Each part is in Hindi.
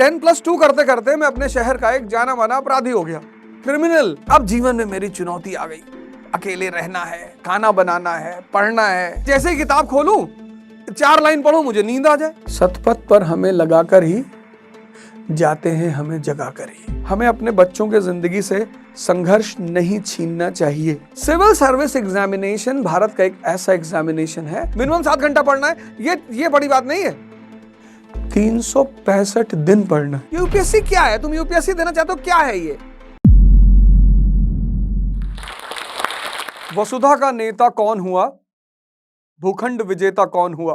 10+2 करते करते मैं अपने शहर का एक जाना माना अपराधी हो गया, क्रिमिनल। अब जीवन में मेरी चुनौती आ गई, अकेले रहना है, खाना बनाना है, पढ़ना है। जैसे ही किताब खोलूं, 4 लाइन पढ़ूं, मुझे नींद आ जाए। सतपथ पर हमें लगाकर ही जाते हैं, हमें जगा कर ही। हमें अपने बच्चों के जिंदगी से संघर्ष नहीं छीनना चाहिए। सिविल सर्विस एग्जामिनेशन भारत का एक ऐसा एग्जामिनेशन है, मिनिमम 7 घंटा पढ़ना है। ये बड़ी बात नहीं है। 365 दिन पढ़ना। यूपीएससी क्या है? तुम यूपीएससी देना चाहते हो? क्या है ये? वसुधा का नेता कौन हुआ? भूखंड विजेता कौन हुआ?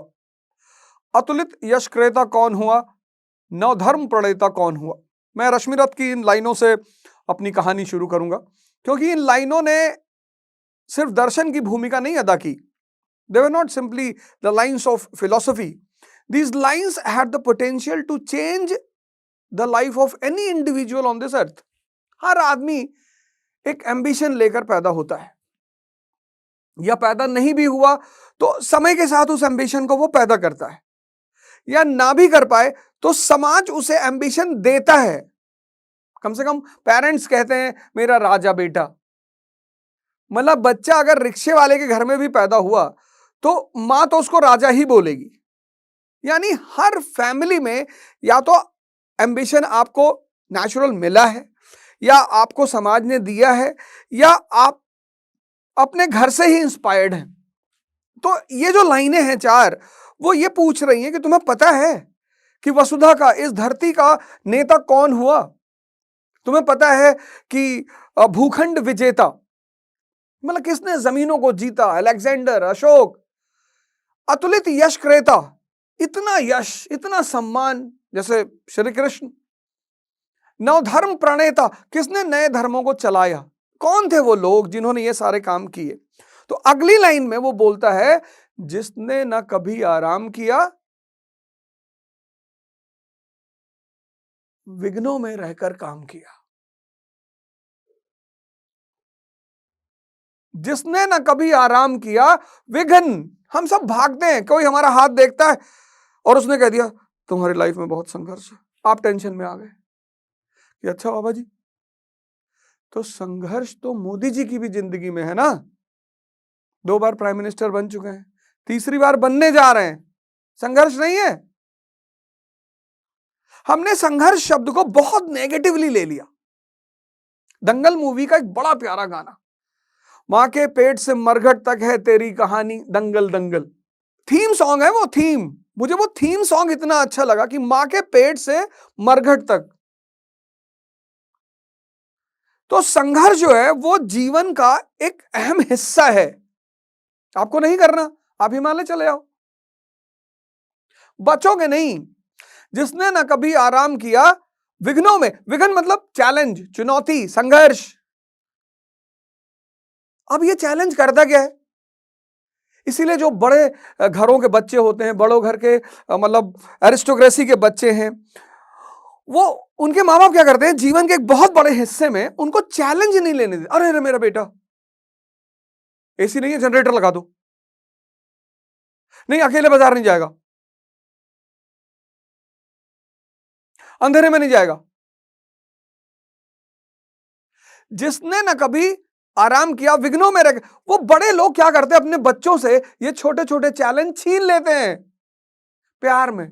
अतुलित यश क्रेता कौन हुआ? नवधर्म प्रणेता कौन हुआ? मैं रश्मिरथ की इन लाइनों से अपनी कहानी शुरू करूंगा, क्योंकि इन लाइनों ने सिर्फ दर्शन की भूमिका नहीं अदा की। They were not simply the lines of philosophy. These lines had the potential to change the life of any individual on this earth. हर आदमी एक एम्बिशन लेकर पैदा होता है, या पैदा नहीं भी हुआ तो समय के साथ उस एम्बिशन को वो पैदा करता है, या ना भी कर पाए तो समाज उसे एम्बिशन देता है। कम से कम पेरेंट्स कहते हैं मेरा राजा बेटा। मतलब बच्चा अगर रिक्शे वाले के घर में भी पैदा हुआ तो मां तो उसको राजा ही बोलेगी। यानी हर फैमिली में या तो एम्बिशन आपको नेचुरल मिला है, या आपको समाज ने दिया है, या आप अपने घर से ही इंस्पायर्ड हैं। तो ये जो लाइनें हैं 4, वो ये पूछ रही हैं कि तुम्हें पता है कि वसुधा का, इस धरती का नेता कौन हुआ? तुम्हें पता है कि भूखंड विजेता मतलब किसने जमीनों को जीता? अलेक्जेंडर, अशोक। अतुलित यश क्रेता, इतना यश, इतना सम्मान, जैसे श्री कृष्ण। नवधर्म प्रणेता, किसने नए धर्मों को चलाया? कौन थे वो लोग जिन्होंने ये सारे काम किए? तो अगली लाइन में वो बोलता है, जिसने न कभी आराम किया, विघ्नों में रहकर काम किया। जिसने न कभी आराम किया, विघ्न। हम सब भागते हैं, कोई हमारा हाथ देखता है और उसने कह दिया तुम्हारी लाइफ में बहुत संघर्ष है, आप टेंशन में आ गए कि अच्छा बाबा जी, तो संघर्ष तो मोदी जी की भी जिंदगी में है ना। 2 बार प्राइम मिनिस्टर बन चुके हैं, तीसरी बार बनने जा रहे हैं। संघर्ष नहीं है? हमने संघर्ष शब्द को बहुत नेगेटिवली ले लिया। दंगल मूवी का एक बड़ा प्यारा गाना, मां के पेट से मरघट तक है तेरी कहानी, दंगल दंगल। थीम सॉन्ग है वो, थीम। मुझे वो थीम सॉन्ग इतना अच्छा लगा कि मां के पेट से मरघट तक। तो संघर्ष जो है वो जीवन का एक अहम हिस्सा है। आपको नहीं करना, आप हिमालय चले आओ, बचोगे नहीं। जिसने ना कभी आराम किया, विघ्नों में, विघ्न मतलब चैलेंज, चुनौती, संघर्ष। अब ये चैलेंज करता क्या है? इसीलिए जो बड़े घरों के बच्चे होते हैं, बड़ों घर के मतलब एरिस्टोक्रेसी के बच्चे हैं, वो उनके माँ बाप क्या करते हैं, जीवन के एक बहुत बड़े हिस्से में उनको चैलेंज नहीं लेने देते। अरे अरे मेरा बेटा, एसी नहीं है, जनरेटर लगा दो। नहीं, अकेले बाजार नहीं जाएगा, अंधेरे में नहीं जाएगा। जिसने ना कभी आराम किया, विघ्नों में रह। वो बड़े लोग क्या करते हैं, अपने बच्चों से ये छोटे छोटे चैलेंज छीन लेते हैं प्यार में।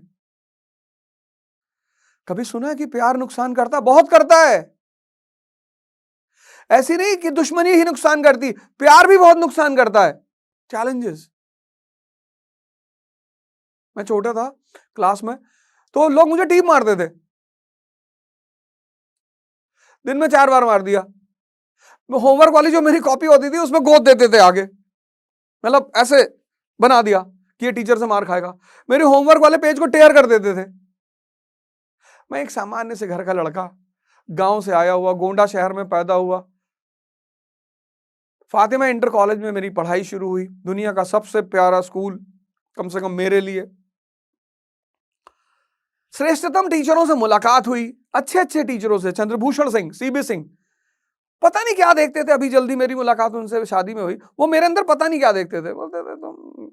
कभी सुना है कि प्यार नुकसान करता? बहुत करता है। ऐसी नहीं कि दुश्मनी ही नुकसान करती, प्यार भी बहुत नुकसान करता है। चैलेंजेस। मैं छोटा था क्लास में, तो लोग मुझे टीप मारते थे, दिन में 4 बार मार दिया। होमवर्क वाली जो मेरी कॉपी होती थी उसमें गोद देते थे आगे, मतलब ऐसे बना दिया कि ये टीचर से मार खाएगा। मेरे होमवर्क वाले पेज को टेयर कर देते थे। मैं एक सामान्य से घर का लड़का, गांव से आया हुआ, गोंडा शहर में पैदा हुआ। फातिमा इंटर कॉलेज में मेरी पढ़ाई शुरू हुई, दुनिया का सबसे प्यारा स्कूल, कम से कम मेरे लिए। श्रेष्ठतम टीचरों से मुलाकात हुई, अच्छे अच्छे टीचरों से, चंद्रभूषण सिंह, सीबी सिंह। पता नहीं क्या देखते थे, अभी जल्दी मेरी मुलाकात उनसे शादी में हुई। वो मेरे अंदर पता नहीं क्या देखते थे, बोलते थे तुम,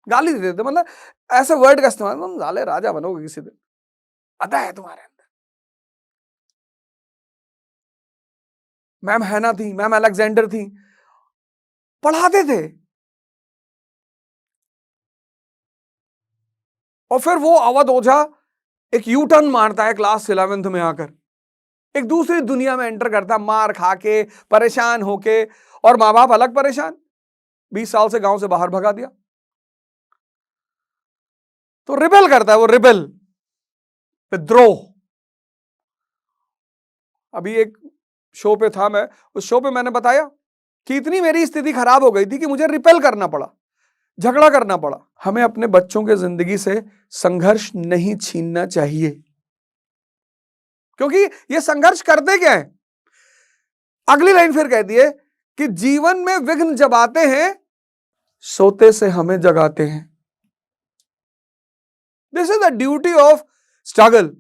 गाली देते थे, मतलब ऐसे वर्ड का इस्तेमाल, तुम साले राजा बनोगे किसी दिन, अदा है तुम्हारे अंदर। मैम हैना थी, मैम अलेक्जेंडर थी, पढ़ाते थे। और फिर वो अवध ओझा एक यू टर्न मारता है क्लास 11th में आकर, एक दूसरी दुनिया में एंटर करता है, मार खा के, परेशान होके, और माँ बाप अलग परेशान, 20 साल से गांव से बाहर भगा दिया। तो रिबेल करता है वो, रिबेल, विद्रोह। अभी एक शो पे था मैं, उस शो पे मैंने बताया कि इतनी मेरी स्थिति खराब हो गई थी कि मुझे रिपेल करना पड़ा, झगड़ा करना पड़ा। हमें अपने बच्चों के जिंदगी से संघर्ष नहीं छीनना चाहिए, क्योंकि ये संघर्ष करते क्या है। अगली लाइन फिर कहती है कि जीवन में विघ्न जब आते हैं, सोते से हमें जगाते हैं। This is the duty of struggle.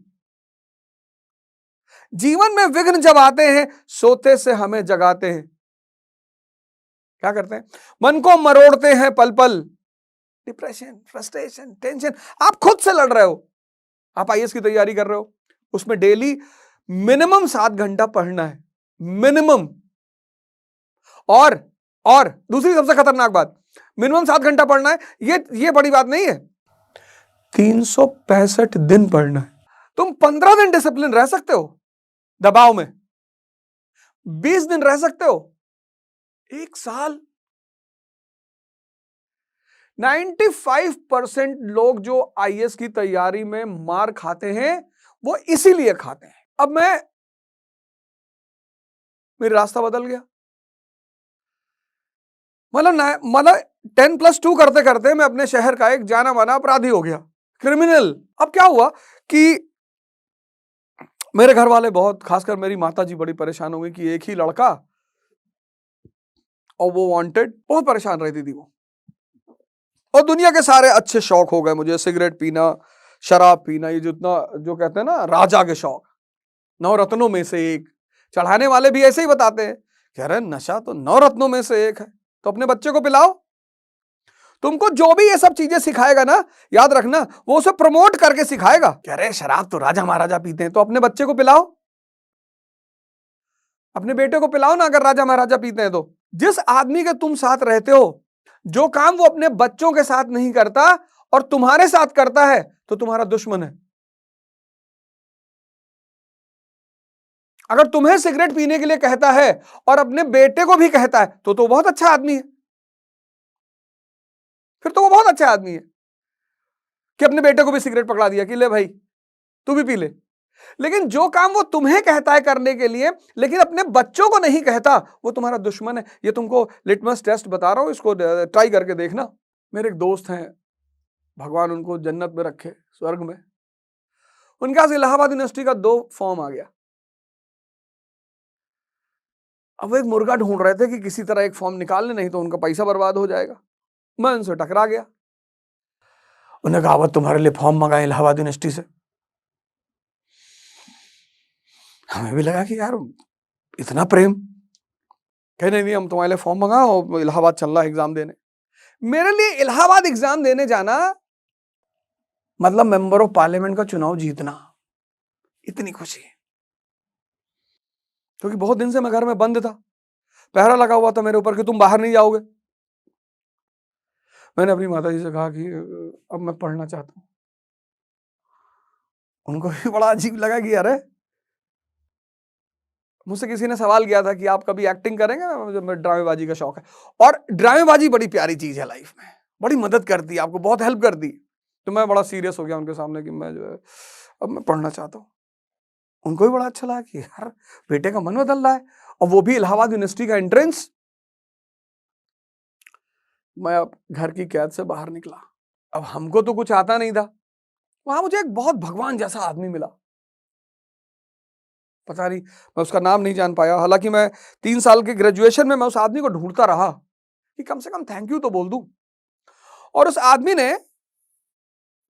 जीवन में विघ्न जब आते हैं, सोते से हमें जगाते हैं। क्या करते हैं? मन को मरोड़ते हैं पल पल, डिप्रेशन, फ्रस्ट्रेशन, टेंशन। आप खुद से लड़ रहे हो, आप आईएएस की तैयारी कर रहे हो, उसमें डेली मिनिमम 7 घंटा पढ़ना है, मिनिमम। और दूसरी सबसे खतरनाक बात, मिनिमम 7 घंटा पढ़ना है, ये बड़ी बात नहीं है, 365 दिन पढ़ना है। तुम 15 दिन डिसिप्लिन रह सकते हो दबाव में, 20 दिन रह सकते हो, 1 साल। 95% लोग जो आईएएस की तैयारी में मार खाते हैं, वो इसीलिए खाते हैं। अब मेरा रास्ता बदल गया, मतलब 10+2 करते करते मैं अपने शहर का एक जाना माना अपराधी हो गया, क्रिमिनल। अब क्या हुआ कि मेरे घर वाले बहुत, खासकर मेरी माता जी बड़ी परेशान हो गई कि एक ही लड़का और वो वांटेड, बहुत परेशान रहती थी वो। और दुनिया के सारे अच्छे शौक हो गए मुझे, सिगरेट पीना, शराब पीना, ये जितना जो कहते हैं ना राजा के शौक, 9 रत्नों में से एक। चढ़ाने वाले भी ऐसे ही बताते हैं, कह रहे नशा तो 9 रत्नों में से एक है, तो अपने बच्चे को पिलाओ। तुमको जो भी ये सब चीजें सिखाएगा ना, याद रखना वो उसे प्रमोट करके सिखाएगा। कह रहे शराब तो राजा महाराजा पीते हैं, तो अपने बच्चे को पिलाओ, अपने बेटे को पिलाओ ना, अगर राजा महाराजा पीते हैं तो। जिस आदमी के तुम साथ रहते हो, जो काम वो अपने बच्चों के साथ नहीं करता और तुम्हारे साथ करता है, तो तुम्हारा दुश्मन है। अगर तुम्हें सिगरेट पीने के लिए कहता है और अपने बेटे को भी कहता है, तो बहुत अच्छा आदमी है, फिर तो वो बहुत अच्छा आदमी है कि अपने बेटे को भी सिगरेट पकड़ा दिया कि ले भाई तू भी पी ले। लेकिन जो काम वो तुम्हें कहता है करने के लिए, लेकिन अपने बच्चों को नहीं कहता, वो तुम्हारा दुश्मन है। ये तुमको लिटमस टेस्ट बता रहा हूं, इसको ट्राई करके देखना। मेरे एक दोस्त हैं, भगवान उनको जन्नत में रखे, स्वर्ग में। उनके पास इलाहाबाद यूनिवर्सिटी का 2 फॉर्म आ गया। अब वो एक मुर्गा ढूंढ रहे थे कि किसी तरह एक फॉर्म निकाल ले, नहीं तो उनका पैसा बर्बाद हो जाएगा। मैं उनसे टकरा गया। उन्होंने कहा वो तुम्हारे लिए फॉर्म मंगाए इलाहाबाद यूनिवर्सिटी से। हमें भी लगा कि यार इतना प्रेम। कह नहीं, हम तुम्हारे लिए फॉर्म मंगाओ, इलाहाबाद चल रहा है एग्जाम देने। मेरे लिए इलाहाबाद एग्जाम देने जाना मतलब मेंबर ऑफ पार्लियामेंट का चुनाव जीतना। इतनी खुशी, क्योंकि बहुत दिन से मैं घर में बंद था, पहरा लगा हुआ था मेरे ऊपर कि तुम बाहर नहीं जाओगे। मैंने अपनी माता जी से कहा कि अब मैं पढ़ना चाहता हूं। उनको भी बड़ा अजीब लगा कि अरे, मुझसे किसी ने सवाल किया था कि आप कभी एक्टिंग करेंगे, मुझे ड्रामेबाजी का शौक है। और ड्रामेबाजी बड़ी प्यारी चीज है लाइफ में, बड़ी मदद करती है, आपको बहुत हेल्प करती है। तो मैं बड़ा सीरियस हो गया उनके सामने कि मैं जो है अब मैं पढ़ना चाहता हूँ। उनको भी बड़ा अच्छा लगा कि यार बेटे का मन बदल रहा है, और वो भी इलाहाबाद यूनिवर्सिटी का एंट्रेंस। मैं अब घर की कैद से बाहर निकला। अब हमको तो कुछ आता नहीं था, वहां मुझे एक बहुत भगवान जैसा आदमी मिला। पता नहीं, मैं उसका नाम नहीं जान पाया। हालांकि मैं 3 साल के ग्रेजुएशन में मैं उस आदमी को ढूंढता रहा कि कम से कम थैंक यू तो बोल दूं। और उस आदमी ने,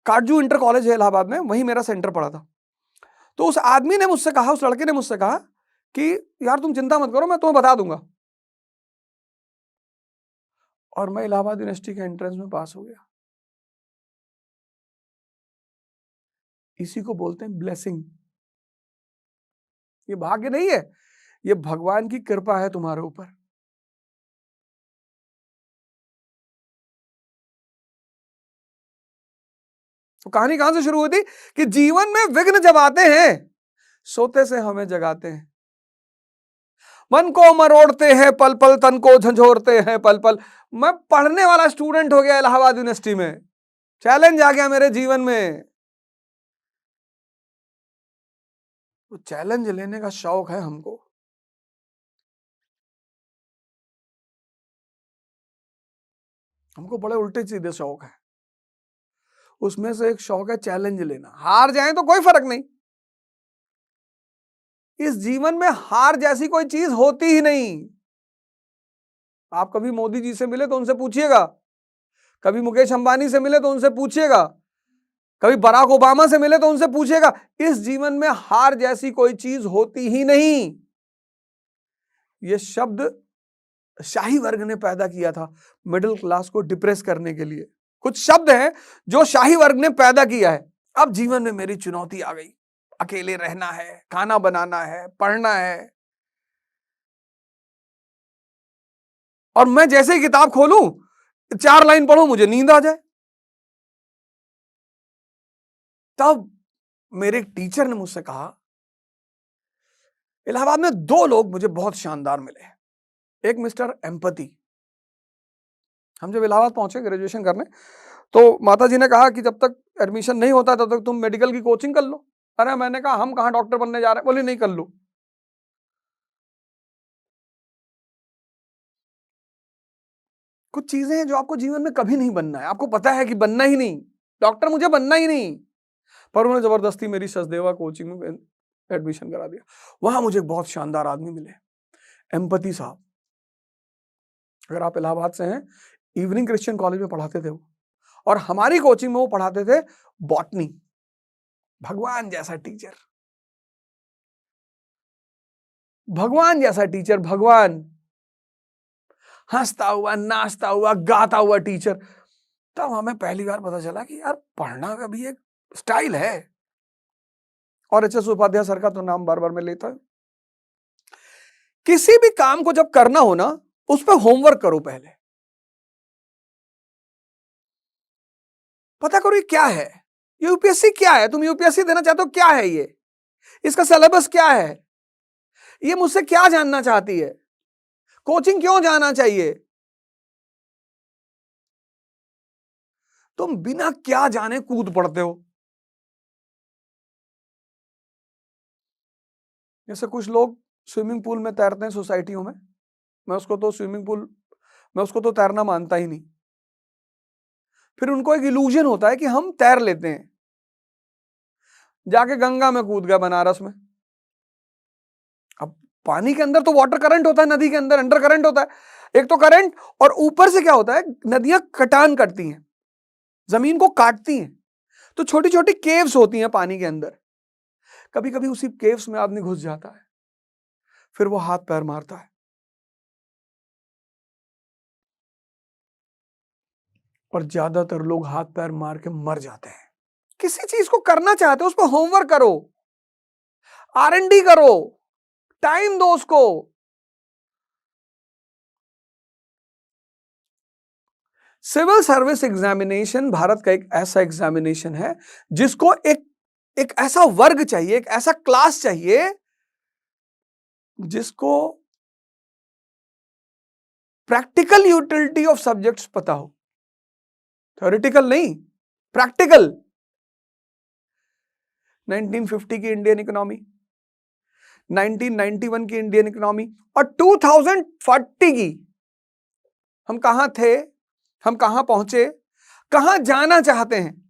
काटजू इंटर कॉलेज है इलाहाबाद में, वहीं मेरा सेंटर पड़ा था। तो उस आदमी ने मुझसे कहा, उस लड़के ने मुझसे कहा कि यार तुम चिंता मत करो, मैं तुम्हें बता दूंगा। और मैं इलाहाबाद यूनिवर्सिटी के एंट्रेंस में पास हो गया। इसी को बोलते हैं ब्लेसिंग। ये भाग्य नहीं है, ये भगवान की कृपा है तुम्हारे ऊपर। तो कहानी कहां से शुरू हुई थी कि जीवन में विघ्न जब आते हैं, सोते से हमें जगाते हैं, मन को मरोड़ते हैं पल पल, तन को झंझोरते हैं पल पल। मैं पढ़ने वाला स्टूडेंट हो गया इलाहाबाद यूनिवर्सिटी में, चैलेंज आ गया मेरे जीवन में, तो चैलेंज लेने का शौक है हमको। हमको बड़े उल्टे सीधे शौक है, उसमें से एक शौक है चैलेंज लेना। हार जाए तो कोई फर्क नहीं, इस जीवन में हार जैसी कोई चीज होती ही नहीं। आप कभी मोदी जी से मिले तो उनसे पूछिएगा, कभी मुकेश अंबानी से मिले तो उनसे पूछिएगा, कभी बराक ओबामा से मिले तो उनसे पूछिएगा, इस जीवन में हार जैसी कोई चीज होती ही नहीं। यह शब्द शाही वर्ग ने पैदा किया था मिडिल क्लास को डिप्रेस करने के लिए। कुछ शब्द हैं जो शाही वर्ग ने पैदा किया है। अब जीवन में मेरी चुनौती आ गई, अकेले रहना है, खाना बनाना है, पढ़ना है, और मैं जैसे ही किताब खोलूं 4 लाइन पढ़ूं मुझे नींद आ जाए। तब मेरे टीचर ने मुझसे कहा, इलाहाबाद में 2 लोग मुझे बहुत शानदार मिले। एक मिस्टर एम्पैथी। हम जब इलाहाबाद पहुंचे ग्रेजुएशन करने, तो माता जी ने कहा कि जब तक एडमिशन नहीं होता तब तक तुम मेडिकल की कोचिंग कर लो। अरे मैंने कहा हम कहां डॉक्टर बनने जा रहे हैं, बोली नहीं कर लो। कुछ चीजें हैं जो आपको जीवन में कभी नहीं बनना है, आपको पता है कि बनना ही नहीं, डॉक्टर मुझे बनना ही नहीं, पर उन्होंने जबरदस्ती मेरी सचदेवा कोचिंग में एडमिशन करा दिया। वहां मुझे बहुत शानदार आदमी मिले, एम्पैथी साहब। अगर आप इलाहाबाद से हैं, इवनिंग क्रिश्चियन कॉलेज में पढ़ाते थे वो, और हमारी कोचिंग में वो पढ़ाते थे बॉटनी। भगवान जैसा टीचर, भगवान जैसा टीचर, भगवान, हंसता हुआ, नाचता हुआ, गाता हुआ टीचर। तब हमें पहली बार पता चला कि यार पढ़ना का भी एक स्टाइल है। और एच एस उपाध्याय सर का तो नाम बार बार मैं लेता हूं। किसी भी काम को जब करना हो ना, उस पर होमवर्क करो, पहले पता करो ये क्या है, यूपीएससी क्या है, तुम यूपीएससी देना चाहते हो, क्या है ये, इसका सिलेबस क्या है, ये मुझसे क्या जानना चाहती है, कोचिंग क्यों जाना चाहिए। तुम बिना क्या जाने कूद पड़ते हो। जैसे कुछ लोग स्विमिंग पूल में तैरते हैं सोसाइटियों में, मैं उसको तो स्विमिंग पूल, मैं उसको तो तैरना मानता ही नहीं। फिर उनको एक इल्यूजन होता है कि हम तैर लेते हैं, जाके गंगा में कूद गया बनारस में। अब पानी के अंदर तो वाटर करंट होता है, नदी के अंदर अंडर करंट होता है, एक तो करंट, और ऊपर से क्या होता है, नदियां कटान करती हैं, जमीन को काटती हैं, तो छोटी छोटी केव्स होती हैं पानी के अंदर। कभी कभी उसी केव्स में आदमी घुस जाता है, फिर वो हाथ पैर मारता है, और ज्यादातर लोग हाथ पैर मार के मर जाते हैं। किसी चीज को करना चाहते हो, उस पर होमवर्क करो, R&D करो, टाइम दो उसको। सिविल सर्विस एग्जामिनेशन भारत का एक ऐसा एग्जामिनेशन है जिसको एक ऐसा वर्ग चाहिए, एक ऐसा क्लास चाहिए जिसको प्रैक्टिकल यूटिलिटी ऑफ सब्जेक्ट्स पता हो, थ्योरेटिकल नहीं, प्रैक्टिकल। 1950 की इंडियन इकोनॉमी, 1991 की इंडियन इकोनॉमी, और 2040 की, हम कहां थे, हम कहां पहुंचे, कहां जाना चाहते हैं,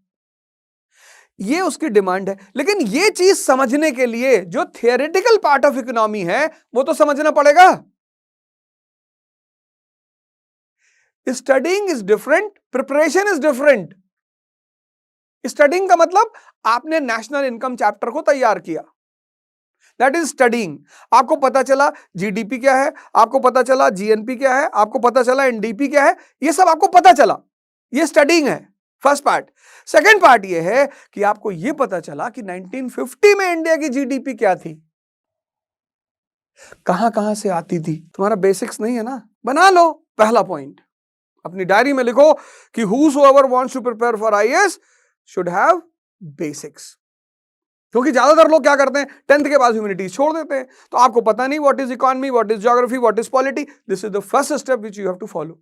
ये उसकी डिमांड है। लेकिन ये चीज समझने के लिए जो थियोरेटिकल पार्ट ऑफ इकोनॉमी है वो तो समझना पड़ेगा। Studying is different, preparation is different. Studying का मतलब आपने नेशनल इनकम चैप्टर को तैयार किया, दैट इज स्टडिंग। आपको पता चला जीडीपी क्या है, आपको पता चला जीएनपी क्या है, आपको पता चला एनडीपी क्या है, ये सब आपको पता चला, ये स्टडिंग है, फर्स्ट पार्ट। सेकेंड पार्ट ये है कि आपको ये पता चला कि 1950 में इंडिया की जीडीपी क्या थी। कहां कहां से आती थी? तुम्हारा बेसिक्स नहीं है ना, बना लो। पहला पॉइंट अपनी डायरी में लिखो कि whosoever wants to prepare for IAS should have basics। क्योंकि ज्यादातर लोग क्या करते हैं, 10th के बाद ह्यूमैनिटीज छोड़ देते हैं, तो आपको पता नहीं what is economy, what is geography, what is polity. This is the first step which you have to follow.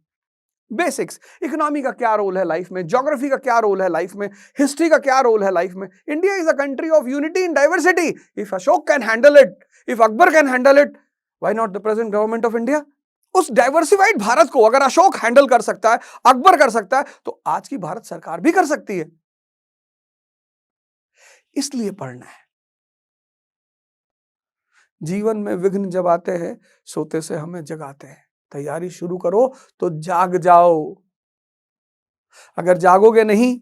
Basics, economy का क्या रोल है लाइफ में, ज्योग्राफी का क्या रोल है लाइफ में, हिस्ट्री का क्या रोल है लाइफ में। India is a country of unity in diversity. If Ashok can handle it, if Akbar can handle it, why not the present government of India? उस डाइवर्सिफाइड भारत को अगर अशोक हैंडल कर सकता है, अकबर कर सकता है, तो आज की भारत सरकार भी कर सकती है। इसलिए पढ़ना है। जीवन में विघ्न जब आते हैं, सोते से हमें जगाते हैं। तैयारी शुरू करो तो जाग जाओ। अगर जागोगे नहीं,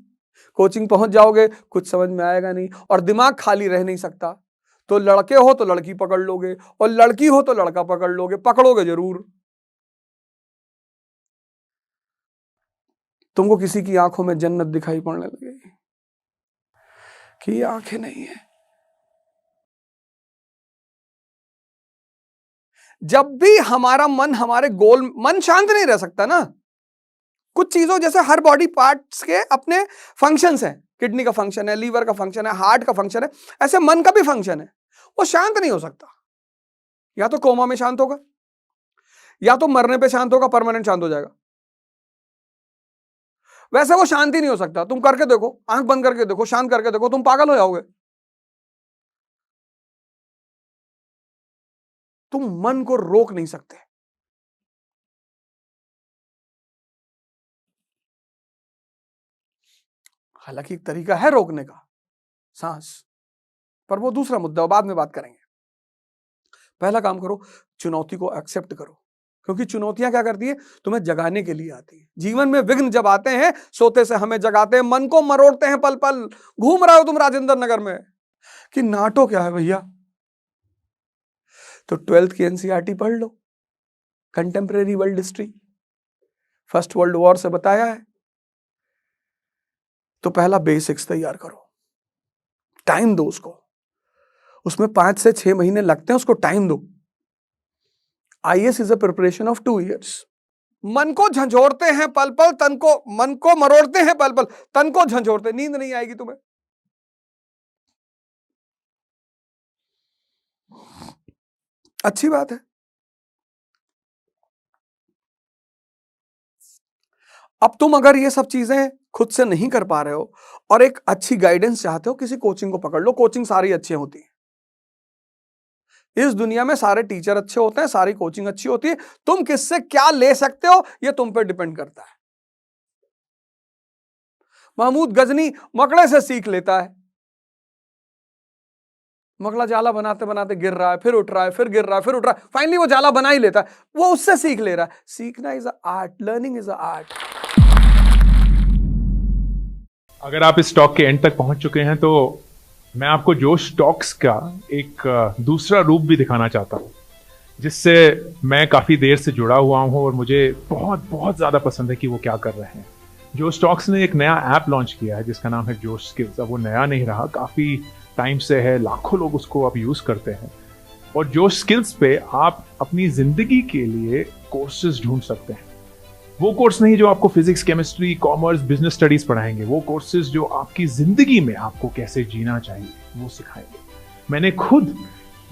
कोचिंग पहुंच जाओगे, कुछ समझ में आएगा नहीं, और दिमाग खाली रह नहीं सकता। तो लड़के हो तो लड़की पकड़ लोगे, और लड़की हो तो लड़का पकड़ लोगे, पकड़ोगे जरूर। तुमको किसी की आंखों में जन्नत दिखाई पड़ने लगेगी कि ये आंखें नहीं है। जब भी हमारा मन हमारे गोल, मन शांत नहीं रह सकता ना। कुछ चीजों जैसे हर बॉडी पार्ट्स के अपने फंक्शंस हैं, किडनी का फंक्शन है, लीवर का फंक्शन है, हार्ट का फंक्शन है, ऐसे मन का भी फंक्शन है। वो शांत नहीं हो सकता। या तो कोमा में शांत होगा, या तो मरने पे शांत होगा, परमानेंट शांत हो जाएगा। वैसे वो शांति नहीं हो सकता। तुम करके देखो, आंख बंद करके देखो, शांत करके देखो, तुम पागल हो जाओगे। तुम मन को रोक नहीं सकते। हालांकि एक तरीका है रोकने का, सांस, पर वो दूसरा मुद्दा, बाद में बात करेंगे। पहला काम करो, चुनौती को एक्सेप्ट करो, क्योंकि चुनौतियां क्या करती है, तुम्हें जगाने के लिए आती है। जीवन में विघ्न जब आते हैं, सोते से हमें जगाते हैं, मन को मरोड़ते हैं पल पल। घूम रहे हो तुम राजेंद्र नगर में कि नाटो क्या है भैया, तो 12th की एनसीईआरटी पढ़ लो, contemporary world history, first world war से बताया है। तो पहला बेसिक्स तैयार करो, टाइम दो उसको। उसमें 5 से 6 महीने लगते हैं, उसको टाइम दो। IAS is a preparation of 2 years। मन को झंझोड़ते हैं पल पल, तन को, मन को मरोड़ते हैं पल पल, तन को झंझोड़ते। नींद नहीं आएगी तुम्हें। अच्छी बात है। अब तुम अगर ये सब चीजें खुद से नहीं कर पा रहे हो और एक अच्छी गाइडेंस चाहते हो, किसी कोचिंग को पकड़ लो। कोचिंग सारी अच्छी होती है इस दुनिया में, सारे टीचर अच्छे होते हैं, सारी कोचिंग अच्छी होती है। तुम किससे क्या ले सकते हो ये तुम पे डिपेंड करता है। महमूद गजनी मकड़े से सीख लेता है। मकड़ा जाला बनाते बनाते गिर रहा है, फिर उठ रहा है, फिर गिर रहा है, फिर उठ रहा है, फाइनली वो जाला बना ही लेता है। वो उससे सीख ले रहा है। सीखना is a art, learning is a art. अगर आप इस टॉक के एंड तक पहुंच चुके हैं तो मैं आपको जोश टॉक्स का एक दूसरा रूप भी दिखाना चाहता हूं, जिससे मैं काफ़ी देर से जुड़ा हुआ हूं और मुझे बहुत बहुत ज़्यादा पसंद है कि वो क्या कर रहे हैं। जोश टॉक्स ने एक नया ऐप लॉन्च किया है जिसका नाम है जोश स्किल्स। अब वो नया नहीं रहा, काफ़ी टाइम से है, लाखों लोग उसको अब यूज़ करते हैं। और जोश स्किल्स पे आप अपनी ज़िंदगी के लिए कोर्सेज ढूंढ सकते हैं। वो कोर्स नहीं जो आपको physics, chemistry, commerce, business studies पढ़ाएंगे, वो कोर्सेज जो आपकी जिंदगी में आपको कैसे जीना चाहिए वो सिखाएंगे। मैंने खुद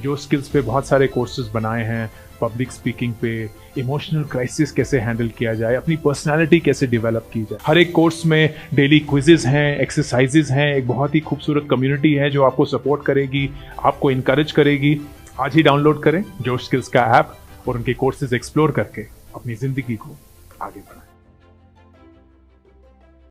जो स्किल्स पे बहुत सारे कोर्सेज बनाए हैं, पब्लिक स्पीकिंग पे, इमोशनल क्राइसिस कैसे हैंडल किया जाए, अपनी पर्सनालिटी कैसे डेवलप की जाए। हर एक कोर्स में डेली क्विजेज हैं, एक्सरसाइजेज हैं, एक बहुत ही खूबसूरत कम्युनिटी है जो आपको सपोर्ट करेगी, आपको इनकरेज करेगी। आज ही डाउनलोड करें जोश स्किल्स का ऐप और उनके कोर्सेज एक्सप्लोर करके अपनी जिंदगी को आगे बढ़ाएं।